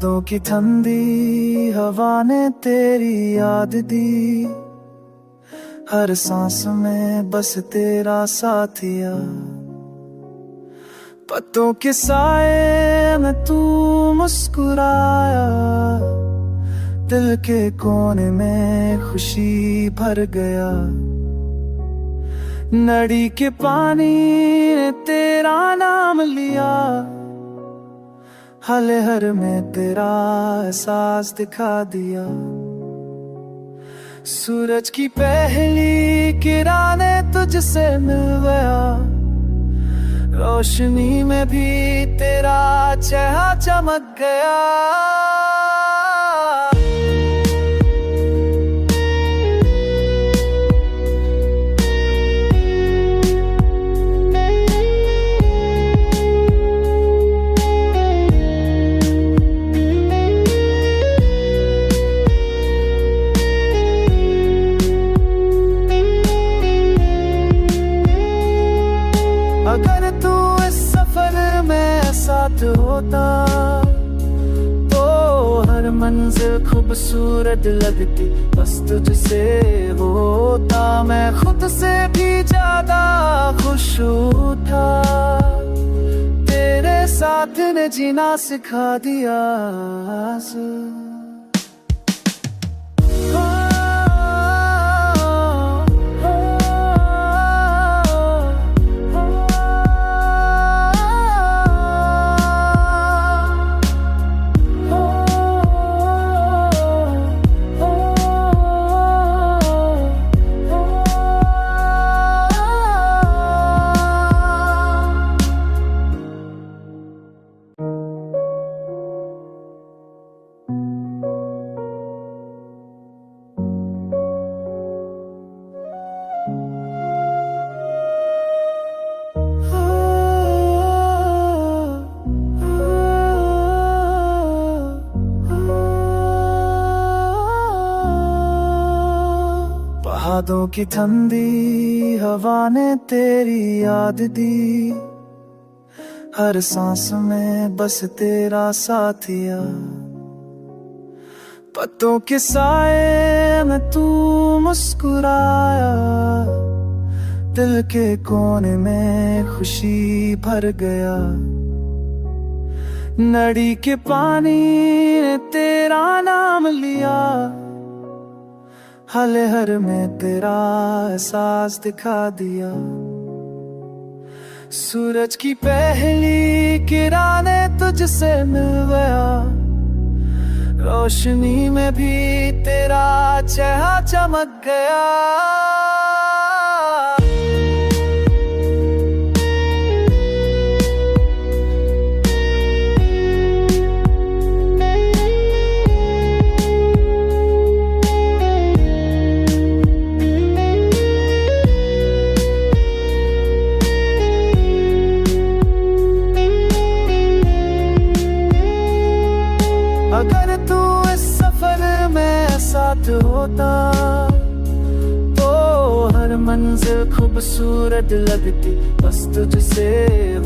पहाड़ों की ठंडी हवा ने तेरी याद दी, हर सांस में बस तेरा साथिया। पत्तों के साए में तू मुस्कुराया, दिल के कोने में खुशी भर गया। नदी के पानी ने तेरा नाम लिया, हर में तेरा एहसास दिखा दिया। सूरज की पहली किरण ने तुझसे मिल गया, रोशनी में भी तेरा चेहरा चमक गया। अगर तू इस सफर में साथ होता तो हर मंजिल खूबसूरत लगती। बस तुझसे होता मैं खुद से भी ज्यादा खुश था। तेरे साथ ने जीना सिखा दिया। पहाड़ों की ठंडी हवा ने तेरी याद दी, हर सांस में बस तेरा साथिया। पत्तों के साए में तू मुस्कुराया, दिल के कोने में खुशी भर गया। नदी के पानी ने तेरा नाम लिया, हर में तेरा एहसास दिखा दिया। सूरज की पहली किरण ने तुझसे मिल गया, रोशनी में भी तेरा चेहरा चमक गया। अगर तू इस सफर में साथ होता तो हर मंजिल खूबसूरत लगती। बस तुझसे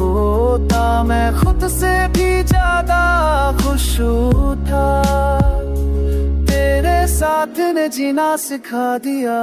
होता मैं खुद से भी ज्यादा खुश था। तेरे साथ ने जीना सिखा दिया।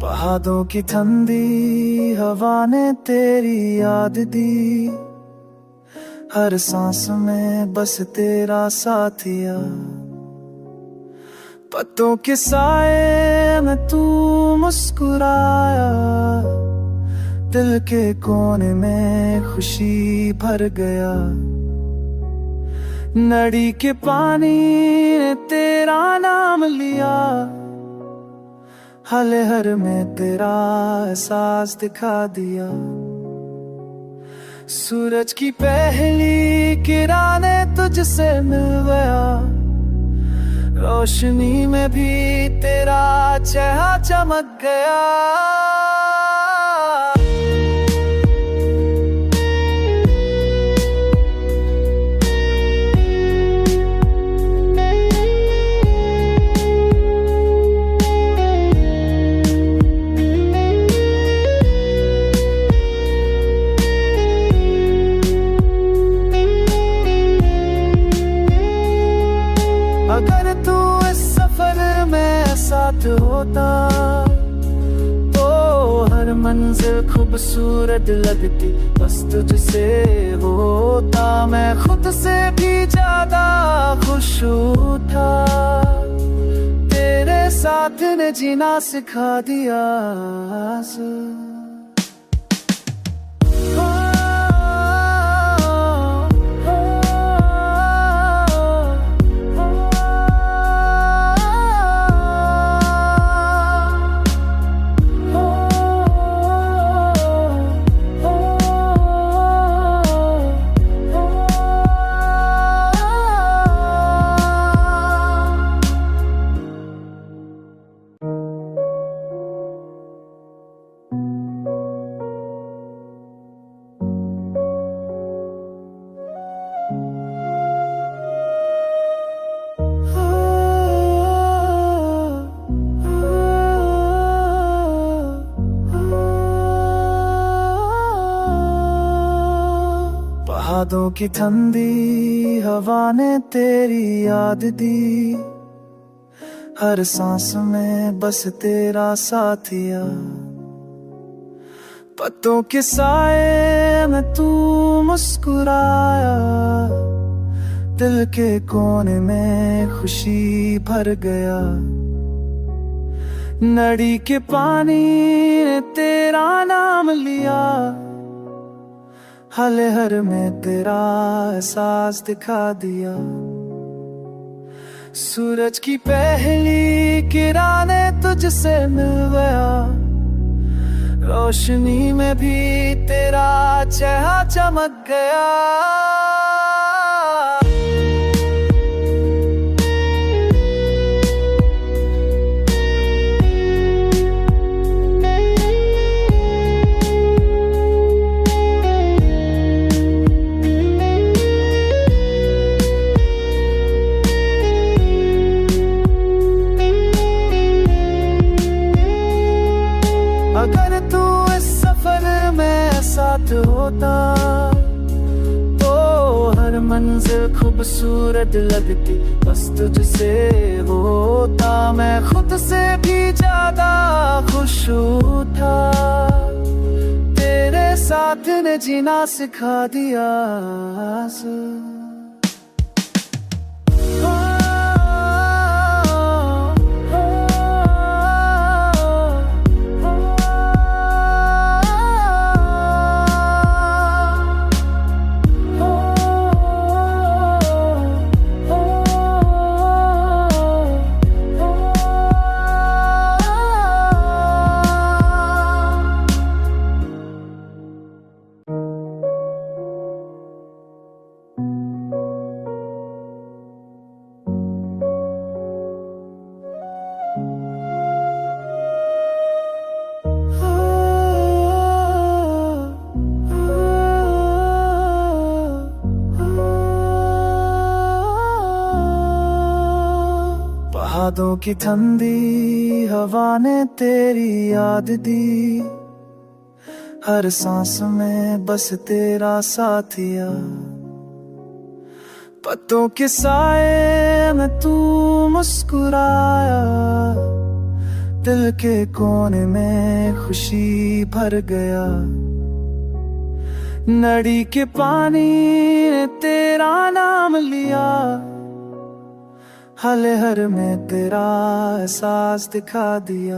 पहाड़ों की ठंडी हवा ने तेरी याद दी, हर सांस में बस तेरा साथिया। पत्तों के साए में तू मुस्कुराया, दिल के कोने में खुशी भर गया। नदी के पानी ने तेरा नाम लिया, हले हर में तेरा एहसास दिखा दिया। सूरज की पहली किरणें तुझसे मिल गया, रोशनी में भी तेरा चेहरा चमक गया। अगर तू इस सफर में साथ होता तो हर मंजिल खूबसूरत लगती। बस तुझसे होता मैं खुद से भी ज्यादा खुश था। तेरे साथ ने जीना सिखा दिया। पहाड़ों की ठंडी हवा ने तेरी याद दी, हर सांस में बस तेरा साथिया। पत्तों के साए में तू मुस्कुराया, दिल के कोने में खुशी भर गया। नदी के पानी ने तेरा नाम लिया, हले हर में तेरा एहसास दिखा दिया। सूरज की पहली किरणें तुझसे मिल गया, रोशनी में भी तेरा चेहरा चमक गया। अगर तू इस सफर में साथ होता तो हर मंजिल खूबसूरत लगती। बस तुझसे होता मैं खुद से भी ज्यादा खुश था। तेरे साथ ने जीना सिखा दिया। पहाड़ों की ठंडी हवा ने तेरी याद दी, हर सांस में बस तेरा साथिया। पत्तों के साए में तू मुस्कुराया, दिल के कोने में खुशी भर गया। नदी के पानी ने तेरा नाम लिया, हले हर में तेरा एहसास दिखा दिया।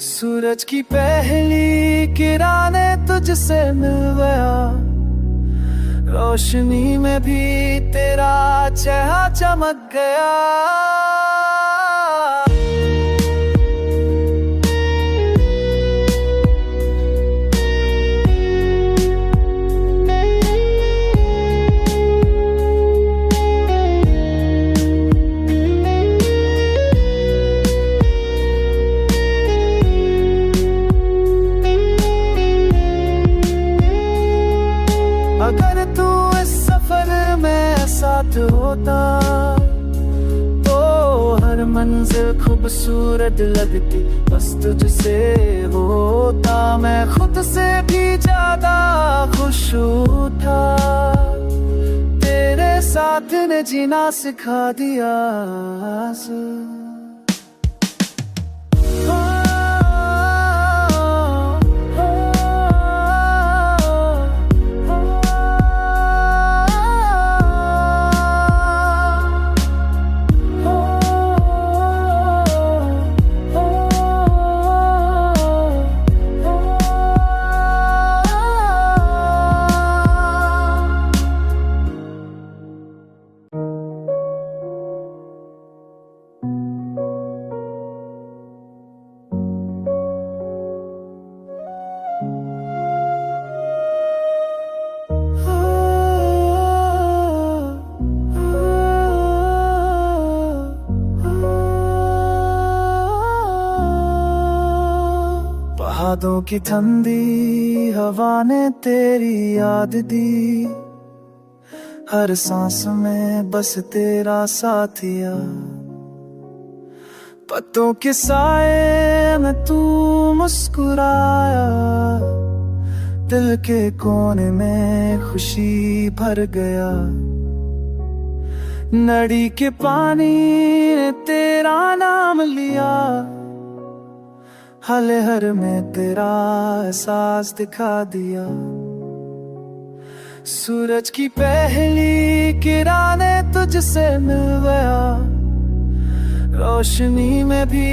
सूरज की पहली किरणें तुझसे मिल गया, रोशनी में भी तेरा चेहरा चमक गया। अगर तू इस सफर में साथ होता तो हर मंजिल खूबसूरत लगती, बस तुझसे होता मैं खुद से भी ज्यादा खुश था। तेरे साथ ने जीना सिखा दिया। पहाड़ों की ठंडी हवा ने तेरी याद दी, हर सांस में बस तेरा साथिया। पत्तों के साए में तू मुस्कुराया, दिल के कोने में खुशी भर गया। नदी के पानी ने तेरा नाम लिया, हले हर में तेरा एहसास दिखा दिया। सूरज की पहली किरणें तुझसे मिल गया, रोशनी में भी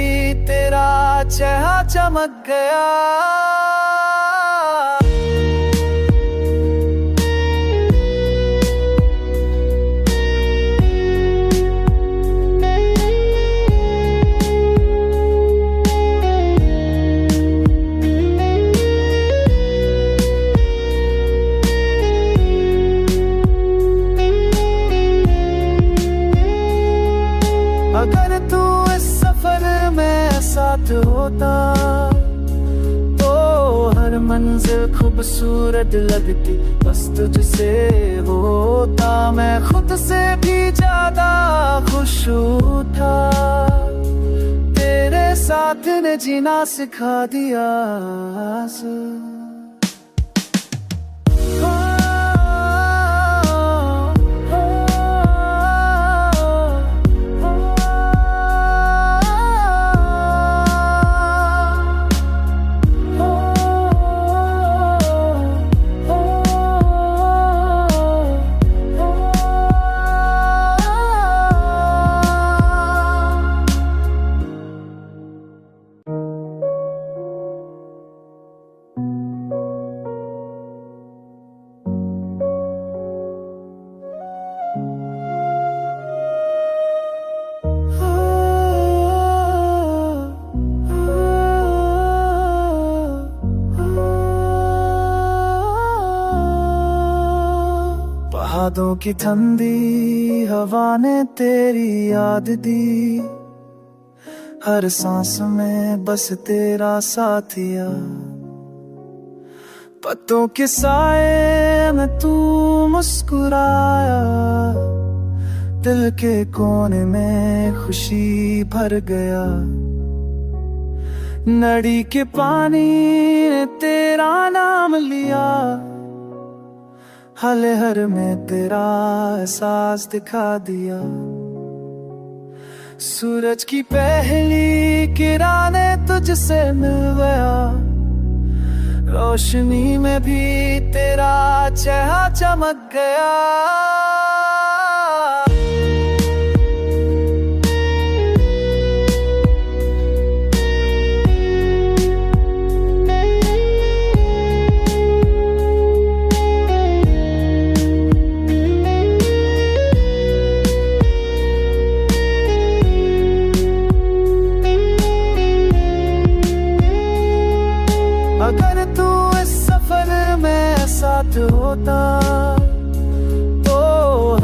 तेरा चेहरा चमक गया। अगर तू इस सफर में साथ होता तो हर मंजिल खूबसूरत लगती, बस तुझसे होता मैं खुद से भी ज्यादा खुश था। तेरे साथ ने जीना सिखा दिया। पहाड़ों की ठंडी हवा ने तेरी याद दी, हर सांस में बस तेरा साथिया। पत्तों के साए में तू मुस्कुराया, दिल के कोने में खुशी भर गया। नदी के पानी ने तेरा नाम लिया, हले हर में तेरा एहसास दिखा दिया। सूरज की पहली किरणें तुझसे मिल गया, रोशनी में भी तेरा चेहरा चमक गया। साथ होता तो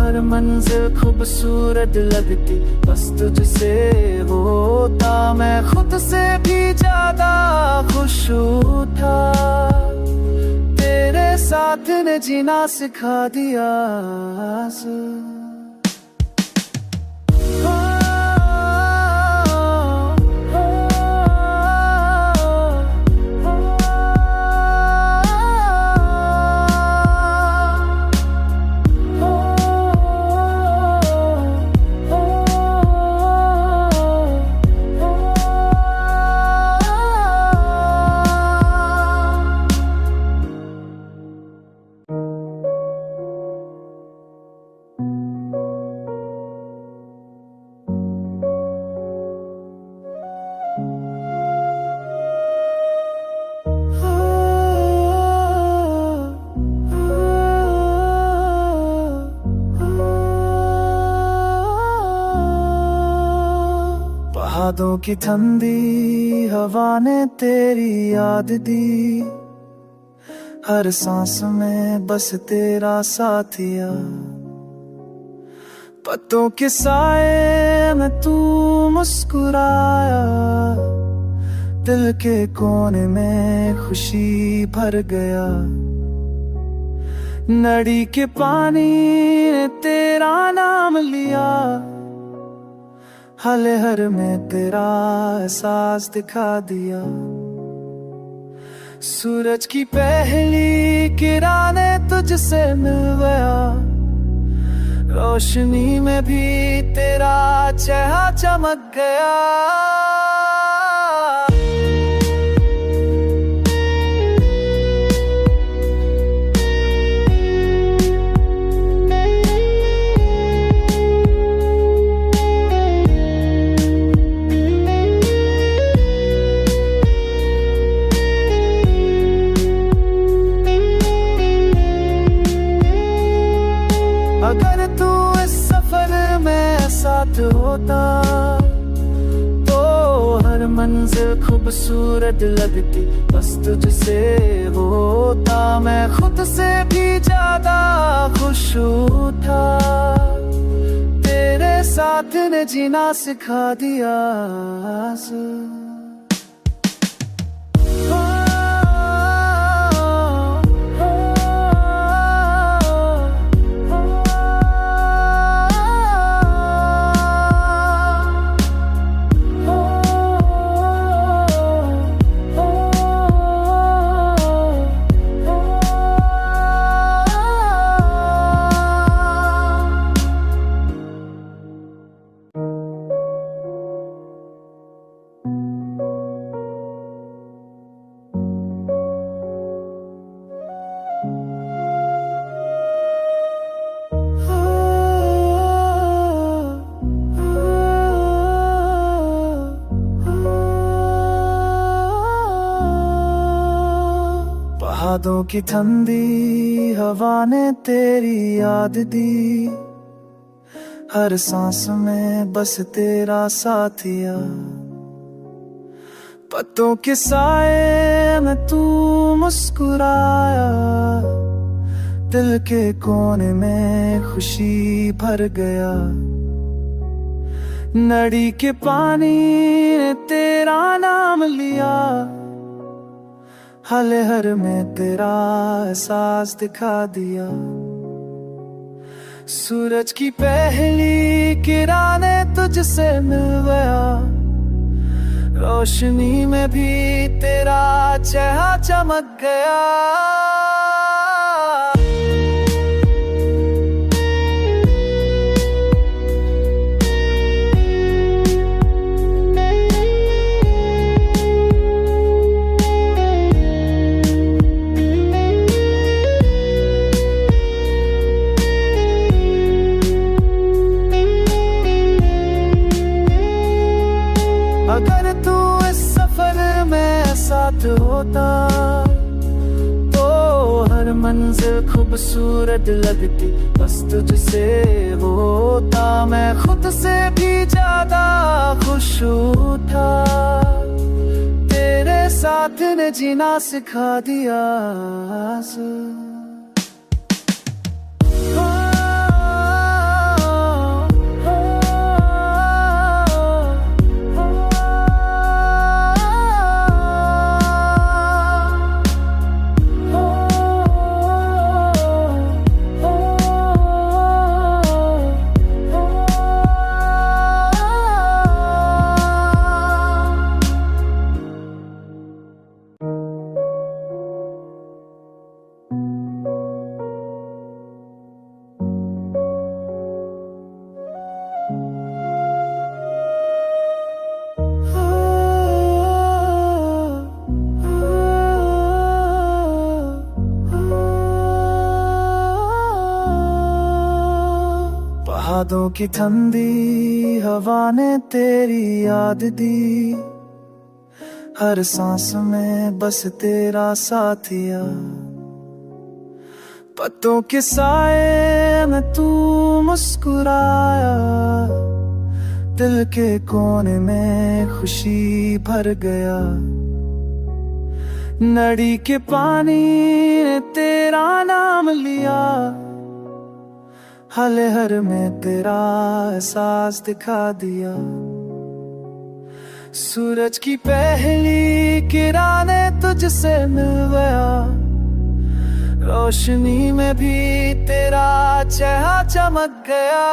हर मंजिल खूबसूरत लगती। बस तुझसे होता मैं खुद से भी ज्यादा खुश था। तेरे साथ ने जीना सिखा दिया। पहाड़ों की ठंडी हवा ने तेरी याद दी। हर सांस में बस तेरा साथिया। पत्तों के साए में तू मुस्कुराया। दिल के कोने में खुशी भर गया। नदी के पानी ने तेरा नाम लिया। हले हर में तेरा एहसास दिखा दिया। सूरज की पहली किरण ने तुझसे मिल गया। रोशनी में भी तेरा चेहरा चमक गया। अगर तू इस सफर में साथ होता तो हर मंजिल खूबसूरत लगती। बस तुझसे होता मैं खुद से भी ज्यादा खुश था। तेरे साथ ने जीना सिखा दिया। पहाड़ों की ठंडी हवा ने तेरी याद दी। हर सांस में बस तेरा साथिया। पत्तों के साए में तू मुस्कुराया। दिल के कोने में खुशी भर गया। नदी के पानी ने तेरा नाम लिया। हले हर में तेरा एहसास दिखा दिया। सूरज की पहली किरण ने तुझसे मिल गया। रोशनी में भी तेरा चेहरा चमक गया। अगर तू इस सफर में साथ होता तो हर मंजिल खूबसूरत लगती। बस तुझसे होता मैं खुद से भी ज्यादा खुश था। तेरे साथ ने जीना सिखा दिया। पहाड़ों की ठंडी हवा ने तेरी याद दी, हर सांस में बस तेरा साथिया। पत्तों के साए में तू मुस्कुराया, दिल के कोने में खुशी भर गया। नदी के पानी ने तेरा नाम लिया, हले हर में तेरा एहसास दिखा दिया। सूरज की पहली किरणें तुझसे मिल गया, रोशनी में भी तेरा चेहरा चमक गया।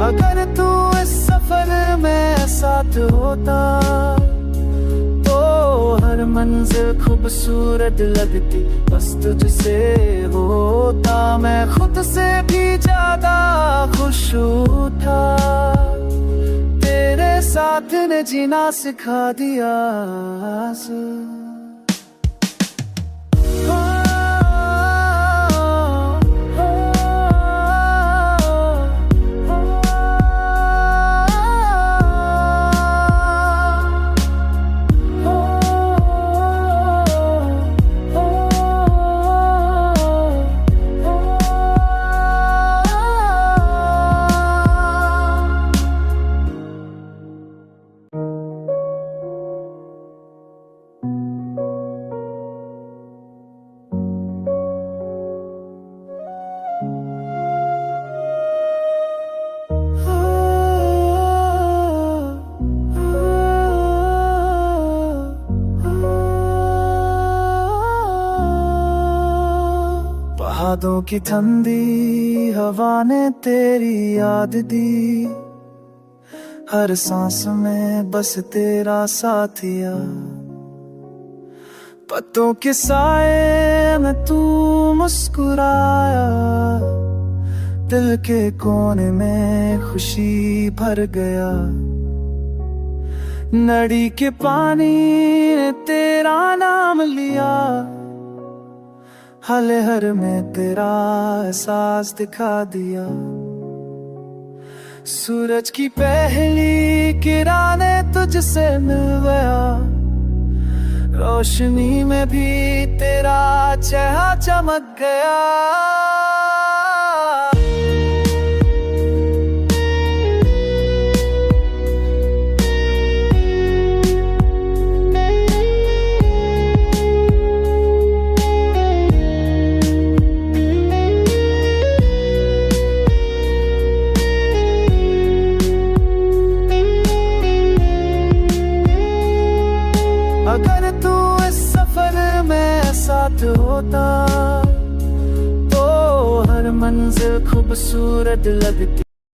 अगर तू इस सफर में साथ होता तो हर मंजिल खूबसूरत लगती। बस तुझसे होता मैं खुद से भी ज्यादा खुश था। तेरे साथ ने जीना सिखा दिया। पहाड़ों की ठंडी हवा ने तेरी याद दी, हर सांस में बस तेरा साथिया। पत्तों के साए में तू मुस्कुराया, दिल के कोने में खुशी भर गया। नदी के पानी ने तेरा नाम लिया, हले हर में तेरा एहसास दिखा दिया। सूरज की पहली किरणें तुझसे मिल गया, रोशनी में भी तेरा चेहरा चमक गया। अगर तू इस सफर में साथ होता तो हर मंजिल खूबसूरत लगती।